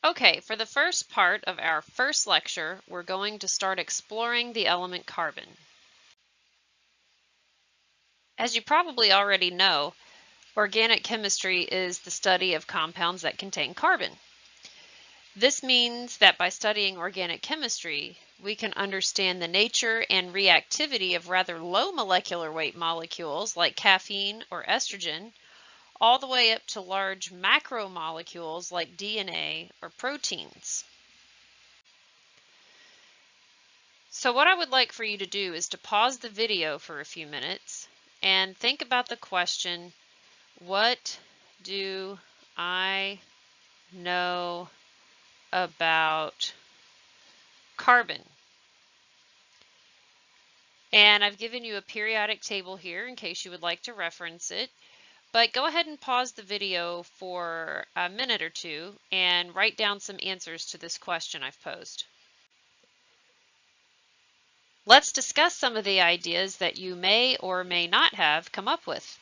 Okay, for the first part of our first lecture, we're going to start exploring the element carbon. As you probably already know, organic chemistry is the study of compounds that contain carbon. This means that by studying organic chemistry, we can understand the nature and reactivity of rather low molecular weight molecules like caffeine or estrogen, all the way up to large macromolecules like DNA or proteins. So what I would like for you to do is to pause the video for a few minutes and think about the question, what do I know about carbon? And I've given you a periodic table here in case you would like to reference it, but go ahead and pause the video for a minute or two and write down some answers to this question I've posed. Let's discuss some of the ideas that you may or may not have come up with.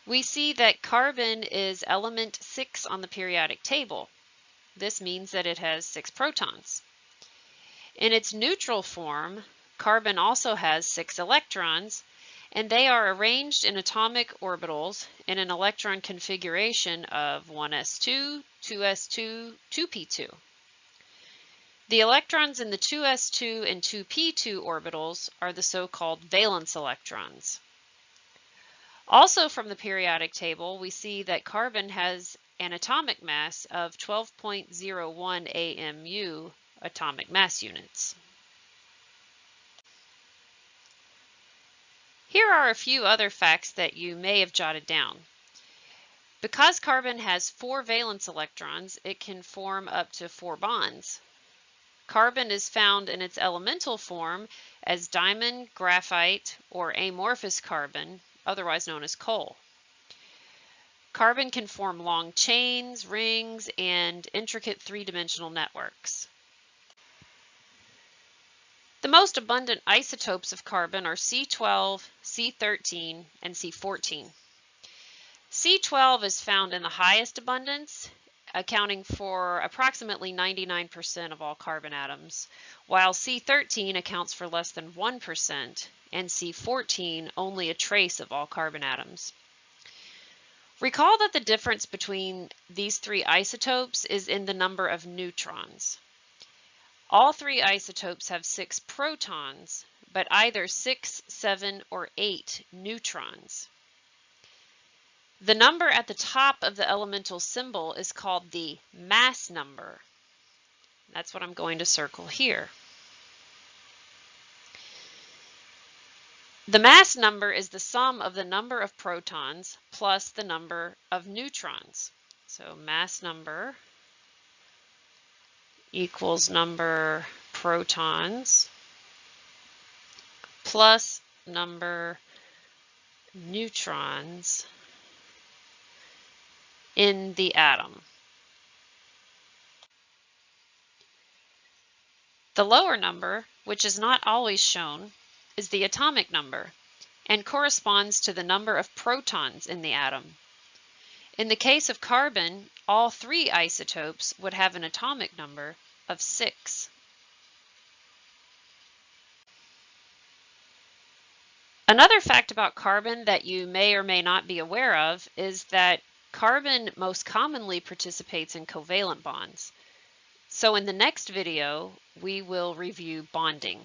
We see that carbon is element 6 on the periodic table. This means that it has 6 protons. In its neutral form, carbon also has 6 electrons, and they are arranged in atomic orbitals in an electron configuration of 1s2, 2s2, 2p2. The electrons in the 2s2 and 2p2 orbitals are the so-called valence electrons. Also from the periodic table, we see that carbon has an atomic mass of 12.01 AMU atomic mass units. Here are a few other facts that you may have jotted down. Because carbon has 4 valence electrons, it can form up to 4 bonds. Carbon is found in its elemental form as diamond, graphite, or amorphous carbon, otherwise known as coal. Carbon can form long chains, rings, and intricate three-dimensional networks. The most abundant isotopes of carbon are C12, C13, and C14. C12 is found in the highest abundance, accounting for approximately 99% of all carbon atoms, while C13 accounts for less than 1%, and C14 only a trace of all carbon atoms. Recall that the difference between these 3 isotopes is in the number of neutrons. All 3 isotopes have 6 protons, but either 6, 7, or 8 neutrons. The number at the top of the elemental symbol is called the mass number. That's what I'm going to circle here. The mass number is the sum of the number of protons plus the number of neutrons. So mass number equals number protons plus number neutrons in the atom. The lower number, which is not always shown, is the atomic number and corresponds to the number of protons in the atom. In the case of carbon, all 3 isotopes would have an atomic number of 6. Another fact about carbon that you may or may not be aware of is that carbon most commonly participates in covalent bonds. So in the next video, we will review bonding.